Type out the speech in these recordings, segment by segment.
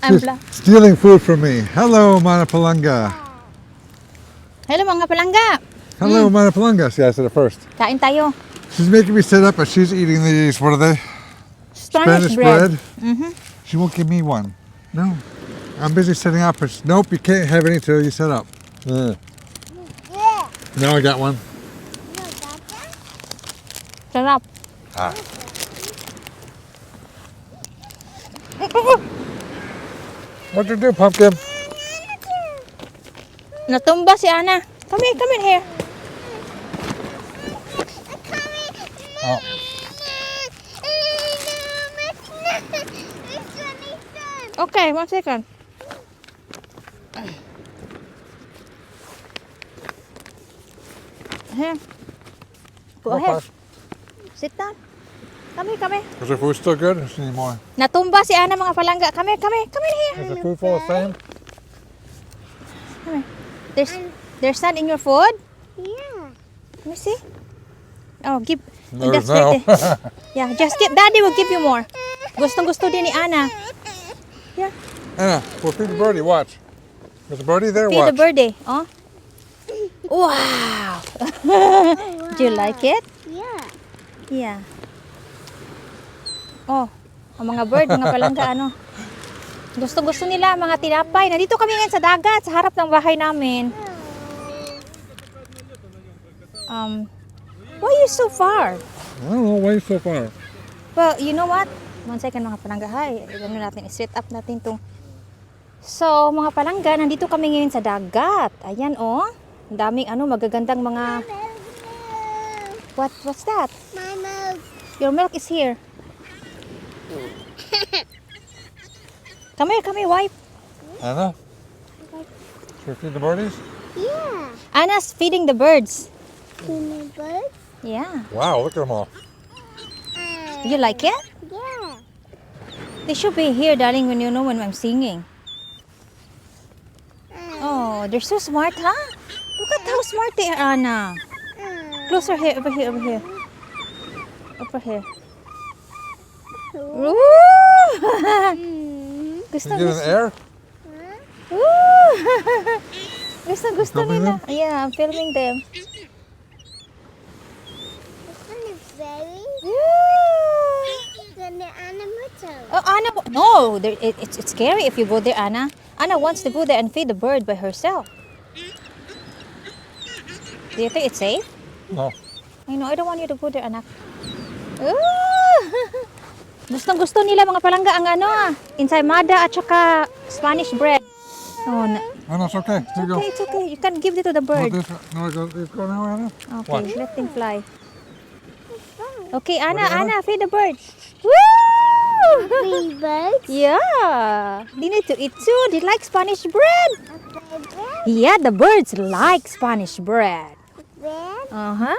She's stealing food from me. Hello, Mana Palanga. Hello mga palangga. Hello, Mana Palanga. See, I said it first. Kain tayo. She's making me sit up, but she's eating these. What are they? Spanish bread. She won't give me one. No. I'm busy setting up. Nope, you can't have any till you set up. Now I got one. Sarap. Ah. What to do, Pumpkin? Natumba si Ana. Come in here. Oh. Okay, 1 second. Here. Go ahead. Sit down. Come here. Is the food still good? Or is there any more? Natumba si Ana mga palangga. Come here. Is the food full of sand? Come here. There's sand in your food? Yeah. Let me see. Oh, give. No, That's no. right there. Yeah, just give. Daddy will give you more. Gustong-gusto din ni Ana. Yeah. Anna, we'll feed the birdie. Watch. There's a birdie there. Feed Watch. the birdie. Oh. Wow. Do you like it? Yeah. Yeah. Oh, ang mga bird, mga palangga, ano. Gusto nila, mga tinapay. Nandito kami ngayon sa dagat, sa harap ng bahay namin. Why are you so far? I don't know. Why so far? Well, you know what? 1 second mga palangga. Hay, ano natin, set up natin itong. So, mga palangga, nandito kami ngayon sa dagat. Ayan, oh. Ang daming, magagandang mga. What's that? My milk. Your milk is here. Come here, wipe. Anna? Should we feed the birdies? Yeah. Anna's feeding the birds. My bird. Yeah. Wow, look at them all. You like it? Yeah. They should be here, darling, when I'm singing. Oh, they're so smart, huh? Look at how smart they are, Anna. Closer here, over here. Over here. Ooh! Gusto, You get in the air? Ooh! Gusto Filming nila. Yeah, I'm filming them. This one is very Yeah. the animal too. Oh, Anna, no, it's scary if you go there, Anna. Anna wants to go there and feed the bird by herself. Do you think it's safe? No. I know, I don't want you to go there, anak. Gustong-gusto nila mga palangga ang ensaymada at saka Spanish bread. Oh, Oh, no, it's okay. Here you go. it's okay. You can give it to the bird. No, let's go now, Anna. Okay, Watch. let him fly. Okay, Ready, Anna, Anna? feed the bird. Woo! Three birds. Yeah, they need to eat too. They like Spanish bread. A bird. Yeah, the birds like Spanish bread. Bird. Uh-huh.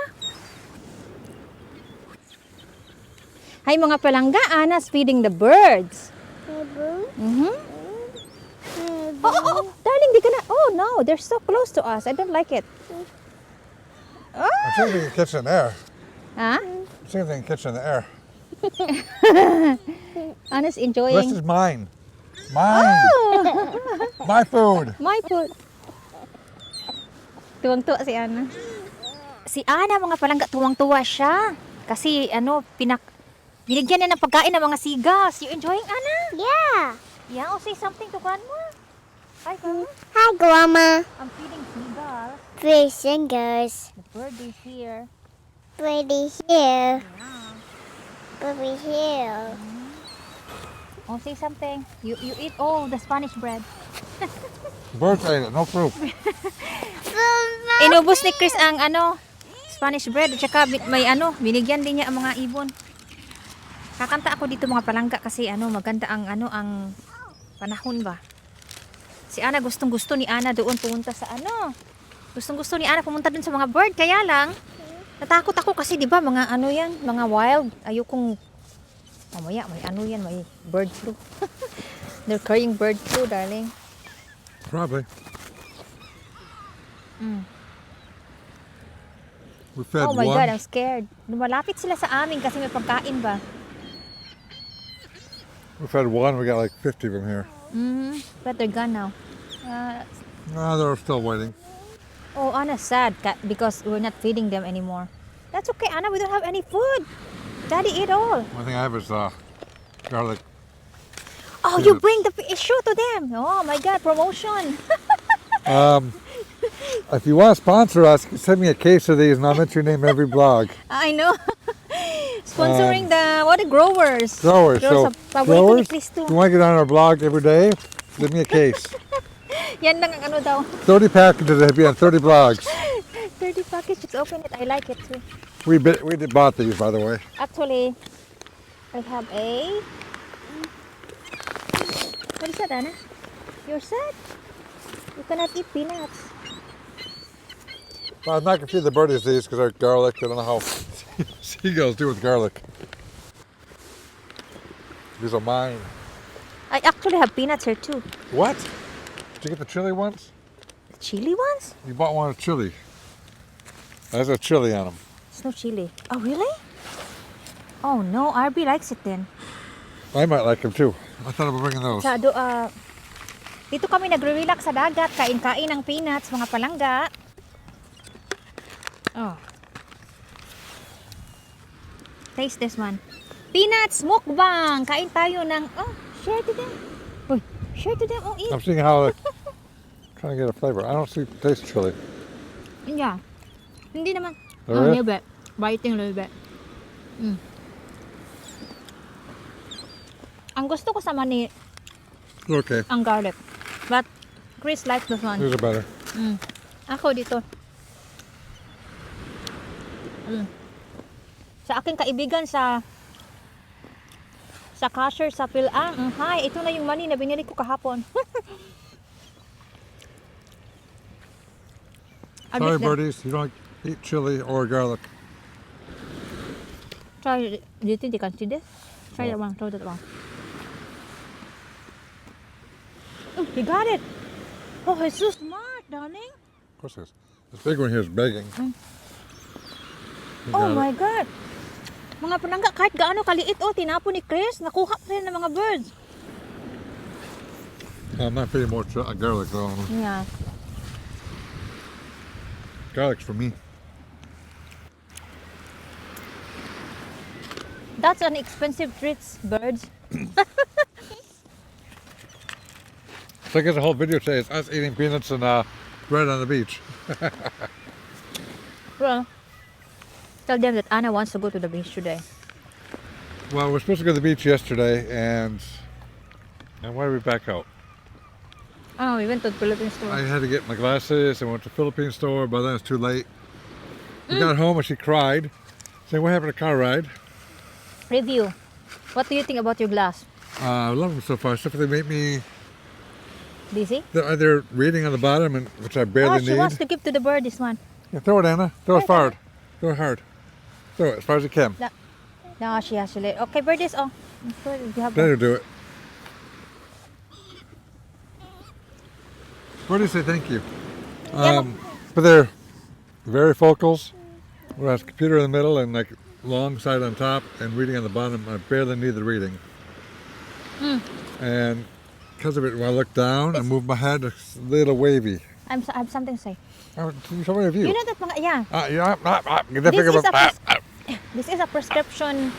Hi mga palangga, Anna's feeding the birds. Bird. Mm-hmm. Oh, darling, di ka na. Oh no, they're so close to us. I don't like it. I think we can catch it in the air. Huh? I think they can catch it in the air. Anna's This enjoying. is mine. Mine. Oh, My food. my food. Tuwang-tuwa si Anna. Si Anna, mga palangga, tuwang-tuwa siya. Kasi binigyan niya ng pagkain ng mga seagulls. You enjoying, Anna? Yeah. Yeah, oh, say something to Grandma. Hi, Grandma. Hi, Grandma. I'm feeding seagulls. Three singers. The bird is here. Birdie here. Yeah. Birdie here. Oh, say something. You eat all the Spanish bread. Birds ate it. No proof. Inubos ni Chris ang Spanish bread. At saka may binigyan din niya ang mga ibon. Kakanta ako dito mga palangga kasi maganda ang ang panahon ba. Si Ana gustong-gusto ni Ana doon pumunta sa Gustong-gusto ni Ana pumunta doon sa mga bird, kaya lang natakot ako kasi 'di ba mga yan, mga wild. Ayokong mamaya may may bird flu. They're carrying bird flu, darling. Probably. Mm. We fed Oh my one. God, I'm scared. Lumalapit sila sa amin kasi may pagkain ba. We've had one. We got like 50 of them here. But they're gone now. No, they're still waiting. Oh, Anna's sad because we're not feeding them anymore. That's okay, Anna. We don't have any food. Daddy ate all. One thing I have is garlic. Oh, you bring the show to them. Oh my God, promotion. If you want to sponsor us, send me a case of these and I'll mention your name every blog. I know. Sponsoring the growers. Growers. So, paborito ni growers, Cristo. if you want to get on our blog every day, give me a case. Yan lang ang ano daw. 30 packages that have been on 30 blogs. 30 packages. Open it. I like it too. We bought these, by the way. Actually, I have a... What is that, Anna? You're sad? You cannot eat peanuts. Well, I'm not going to feed the birdies these because they're garlic. I don't know how seagulls do with garlic. These are mine. I actually have peanuts here too. What? Did you get the chili ones? The chili ones? You bought one of chili. There's a chili on them. It's no chili. Oh, really? Oh no, RB likes it then. I might like them too. I thought about bringing those. Dito kami nagre-relax sa dagat, kain-kain ng peanuts, mga palangga. Oh. Taste this one. Peanuts mukbang. Kain tayo ng, share to them. Uy, share to them. Oh, eat. I'm seeing how they're trying to get a flavor. I don't see taste chili. Yeah. Hindi naman. All A right. little bit. Biting a little bit. Ang gusto ko sa mani, Okay. ang garlic. But Chris likes this one. These are better. Ako dito. Sa aking kaibigan sa cashier sa Pilang. Hi, ito na yung mani na binili ko kahapon. Sorry, birdies. You don't eat chili or garlic. Try, do you think they can see this? Try that one, try that one. Oh, he got it. Oh, he's so smart, darling. Of course it is. This big one here is begging. You Oh got my it. God. Mga panangga, kahit gaano kaliit, tinapon ni Chris, nakuha pa rin ng mga birds. I'm not feeding more garlic though. Yeah. Garlic's for me. That's an expensive treats, birds. So I guess the whole video today is us eating peanuts and bread on the beach. Well, tell them that Anna wants to go to the beach today. Well, we're supposed to go to the beach yesterday, and why did we back out? Oh, we went to the Philippine store. I had to get my glasses. I went to the Philippine store, but then it's too late. We got home and she cried, saying, "What happened to car ride?" Review. What do you think about your glass? I love them so far. Except for they make me. Busy? They're reading on the bottom, and which I barely She need. wants to give to the bird this one. Yeah, throw it, Anna. Throw it hard. Throw it hard. Throw it as far as you can. No, she has to let. Okay, birdies. Oh, good. You have Better do it. What do you say? Thank you. But they're very focals. Whereas computer in the middle and like long side on top and reading on the bottom. I barely need the reading. And because of it, when I look down and move my head, it's a little wavy. I have something to say. You show me a view. You know that mga, yeah. This is a prescription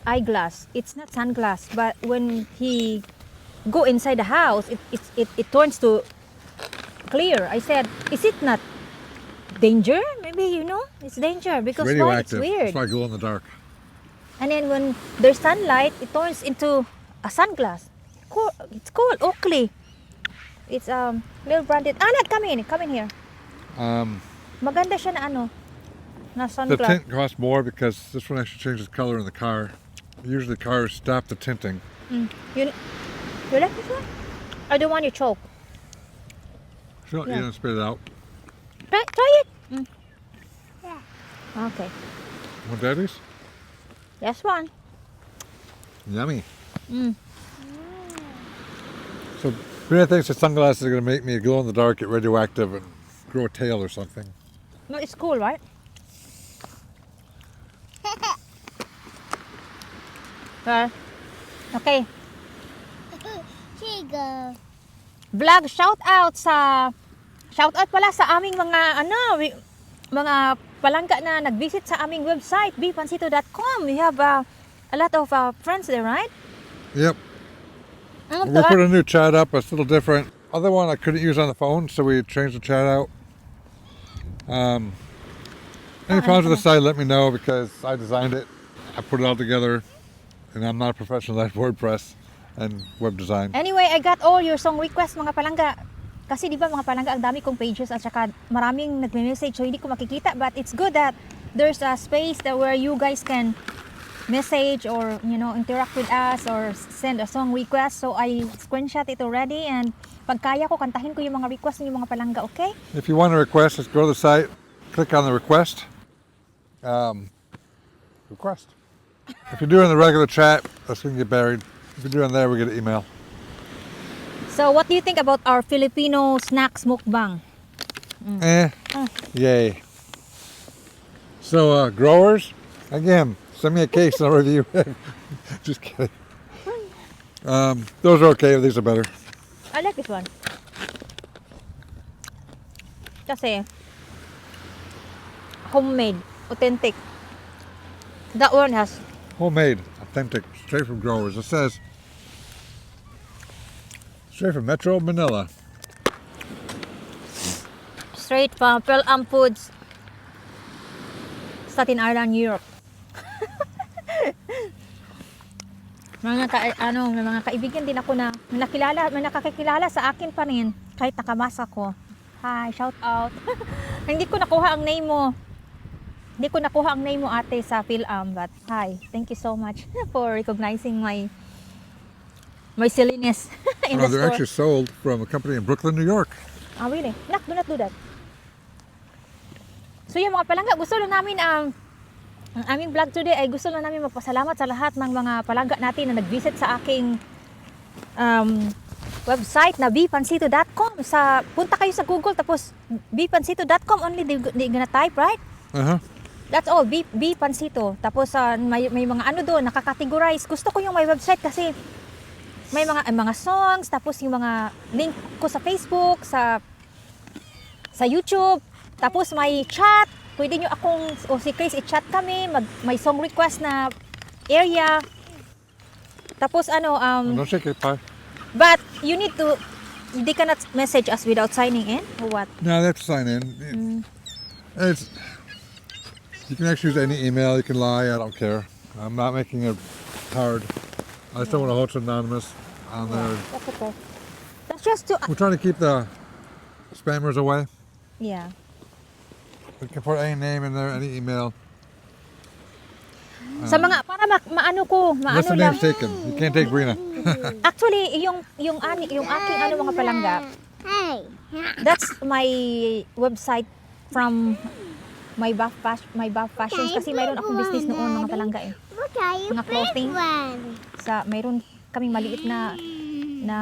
eyeglass. It's not sunglass, but when he go inside the house, it turns to clear. I said, is it not danger? Maybe it's danger because why? It's radioactive. weird. It's why I glow in the dark. And then when there's sunlight, it turns into a sunglass. Cool. It's called Oakley. It's little branded. Anak, come in here. Maganda siya na na The sunglass. tint costs more because this one actually changes color in the car. Usually cars stop the tinting. You like this one? I don't want you choke. So Yeah. you don't spit it out. Try it. Yeah. Okay. Want daddies? Yes, one. Yummy. So Rena thinks the sunglasses are going to make me glow in the dark, get radioactive, and grow a tail or something. No, it's cool, right? Okay. Seagulls. Vlog shout out pala sa aming mga mga palangga na nag-visit sa aming website bpansito.com. We have a lot of friends there, right? Yep. Ano We to, put a new chat up. It's a little different. Other one I couldn't use on the phone, so we changed the chat out. Any problems with the site, let me know because I designed it. I put it all together, and I'm not a professional at WordPress and web design. Anyway, I got all your song requests mga palangga. Kasi di ba mga palangga, ang dami kong pages at saka maraming nagme-message so hindi ko makikita, but it's good that there's a space that where you guys can message or interact with us or send a song request. So I screenshot it already and pag kaya ko kantahin ko yung mga request ng mga palangga, okay? If you want a request, just go to the site, click on the request. Request. If you're doing the regular chat, that's going to get buried. If you're doing there, we get an email. So what do you think about our Filipino snacks mukbang? Yay. So, growers, again, send me a case and I'll review. Just kidding. Those are okay. These are better. I like this one. Kasi homemade, authentic. That one has Homemade, authentic, straight from growers. It says straight from Metro Manila. straight from Pearl Foods, Staten Island, Europe. May mga kaibigan din ako na may nakakakilala sa akin pa rin kahit nakamasa ko. Hi, shout out. Hindi ko nakuha ang name mo. Hindi ko nakuha ang name mo ate sa PhilAm, but hi, thank you so much for recognizing my silliness in the They're store. actually sold from a company in Brooklyn, New York. Ah, really? Nak, do not do that. So yung mga palangga, gusto lang namin ang aming vlog today ay gusto lang namin magpasalamat sa lahat ng mga palangga natin na nag-visit sa aking website na bpansito.com. Punta kayo sa Google tapos bpansito.com only they gonna type, right? Uh-huh. That's all, bpansito. Tapos may mga ano doon, nakakategorize. Gusto ko yung my website kasi may mga songs, tapos yung mga link ko sa Facebook, sa YouTube, tapos may chat. Pwede nyo akong, o si Chris, i-chat kami, may song request na area. Tapos Don't shake it, pie. but they cannot message us without signing in, or what? No, they have to sign in. You can actually use any email. You can lie. I don't care. I'm not making it hard. I just don't want to host anonymous on there. That's okay. That's just to, We're trying to keep the spammers away. yeah. We can put any name in there, any email. Sa mga, para maano Unless the lang. name's taken. You can't take Brina. Actually, yung aking mga palangga, Hey. that's my website from my buff fashions kasi mayroon akong business noon mga palangga eh. Look at you, Mga clothing. big one. Mayroon kaming maliit na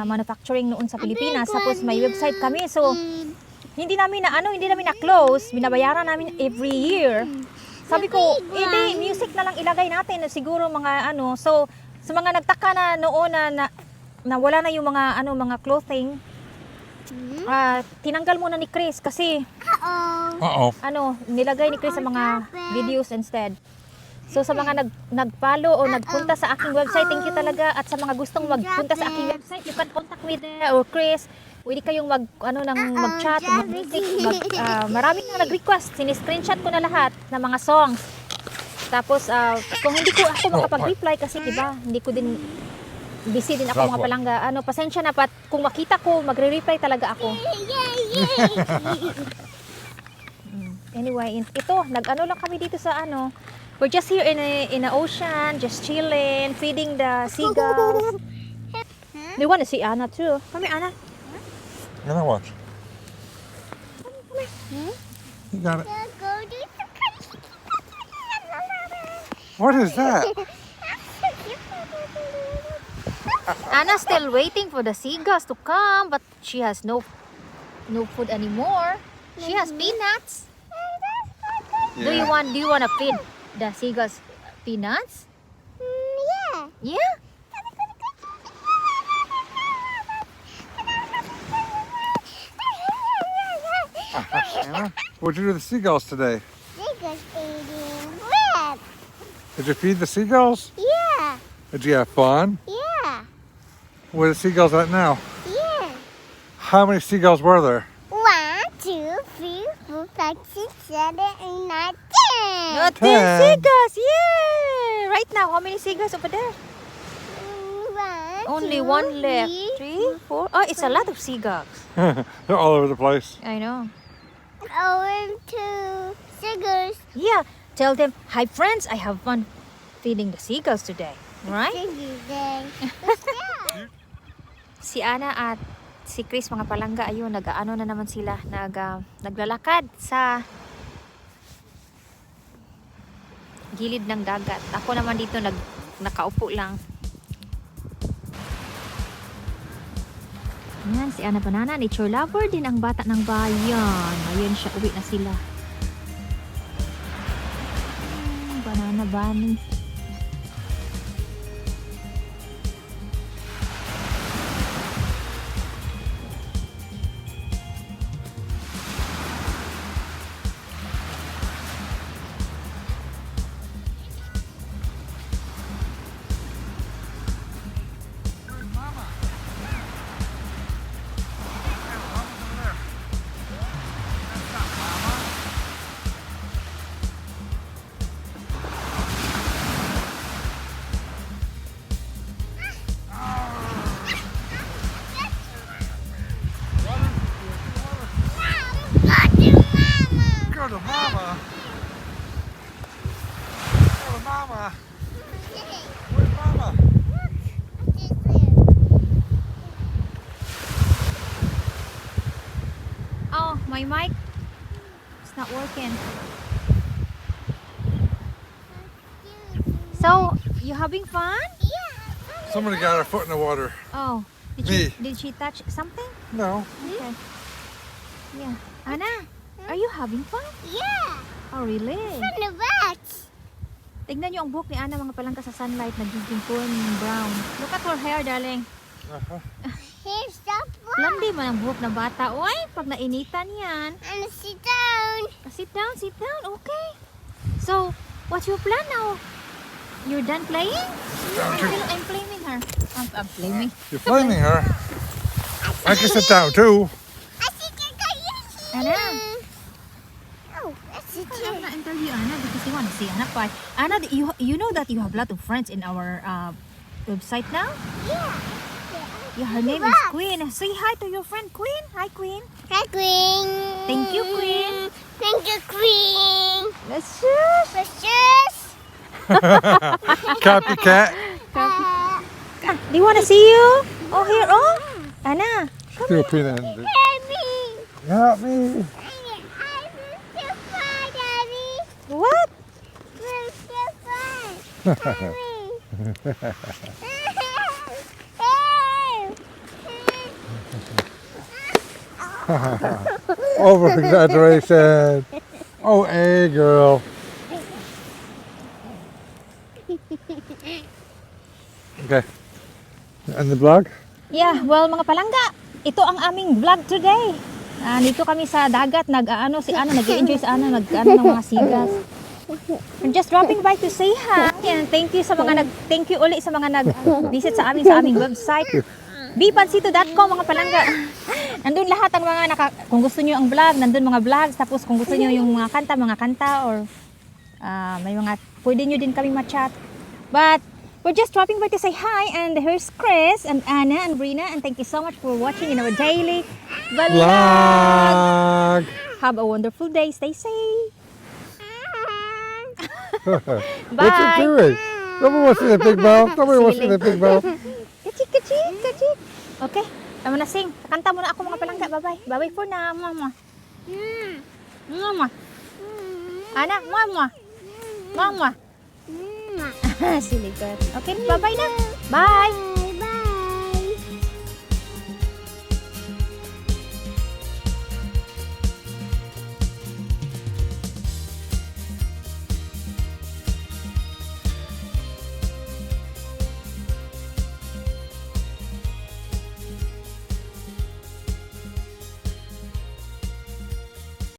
manufacturing noon sa Pilipinas. Tapos may website kami. So hindi namin na-close. Binabayaran namin every year. Sabi ko, music na lang ilagay natin. Siguro mga So sa mga nagtaka na noon na wala na yung mga clothing, tinanggal muna ni Chris kasi Uh-oh. Uh-oh. nilagay ni Chris sa mga videos instead. So sa mga nag-follow o nagpunta sa aking website, thank you talaga. At sa mga gustong magpunta sa aking website, you can contact me there or Chris. Pwede kayong mag-chat, mag-music, marami na nag-request. Siniscreenshot ko na lahat ng mga songs. Tapos kung hindi ko ako makapag-reply kasi diba, hindi ko din busy din ako mga palangga. Pasensya na kung makita ko, magre-reply talaga ako. Anyway, ito, lang kami dito sa we're just here in the ocean, just chilling, feeding the seagulls. They want to see Anna too. Come here, Anna. Yeah, now watch. You got it. What is that? Anna's still waiting for the seagulls to come, but she has no food anymore. She has peanuts. Do you want to feed the seagulls peanuts? Yeah. Yeah. What'd you do to the seagulls today? Seagulls eating bread. Did you feed the seagulls? Yeah. Did you have fun? Yeah. Where are the seagulls at now? Yeah. How many seagulls were there? 1, 2, 3, 4, 5, 6, 7, 8, 9, 10. No, 10 10. seagulls! Yay! Right now, how many seagulls over there? 1, Only 2, one left. 3, 3, 4. Oh, it's a lot of seagulls. They're all over the place. I know. 2 seagulls. Yeah, tell them, hi friends, I have fun feeding the seagulls today. Right? Si Ana at si Chris, mga palangga, ayun, nag-ano na naman sila, naglalakad sa gilid ng dagat. Ako naman dito nakaupo lang. Yan, si Ana Banana, nature lover din ang bata ng bayan. Ayun siya, uwi na sila. Banana bunny. Go to mama. Go to mama. Where's mama? Oh, my mic. It's not working. So, you having fun? Somebody got her foot in the water. Oh, Me. did she touch something? No. Okay. Yeah. Ana, are you having fun? Yeah. Oh, really? From the bats. Tignan niyo ang buhok ni Ana, mga palangka sa sunlight, nagiging brown. Look at her hair, darling. Here's the ball. Blondie man ang buhok ng bata. Uy, pag nainitan yan. And sit down. Sit down, sit down. Okay. So, what's your plan now? You're done playing? I'm blaming her. I'm blaming. You're blaming her. I can sit down too. I think I got you. Ana. Oh, that's it. I'm gonna interview Ana because you want to see Ana fight. Ana, you know that you have a lot of friends in our website now? Yeah. Yeah, her name is Queen. Say hi to your friend Queen. Hi, Queen. Hi, Queen. Thank you, Queen. Thank you, Queen. Let's shush. Precious. Copycat. Do you want to see you? Oh, here. Oh, Ana. Still peanut. Daddy. Help me. I'm so fun, Daddy. What? I'm so fun. Over exaggeration. Oh, a girl. Okay. And the vlog? Yeah, well, mga palangga, ito ang aming vlog today. Dito kami sa dagat, nag-enjoy sa ng mga seagulls. I'm just dropping by to say hi. And thank you thank you uli sa mga nag-visit sa aming website. bpansito.com, mga palangga. Nandun lahat ang mga kung gusto niyo ang vlog, nandun mga vlogs, tapos kung gusto niyo yung mga kanta or may mga pwede niyo din kami ma-chat. But we're just dropping by to say hi, and here's Chris and Anna and Brina, and thank you so much for watching in our daily vlog. Have a wonderful day. Stay safe. What's it doing? Nobody wants to see the big mouth. Nobody wants to see the big mouth. Kachik, kachik, kachik. Okay, tama na sing. Kanta muna ako, mga palangga. Bye-bye. Bye-bye for now. Mama. Mama. Ana, mama. Mama. Silly girl. Okay, bye-bye na. Bye.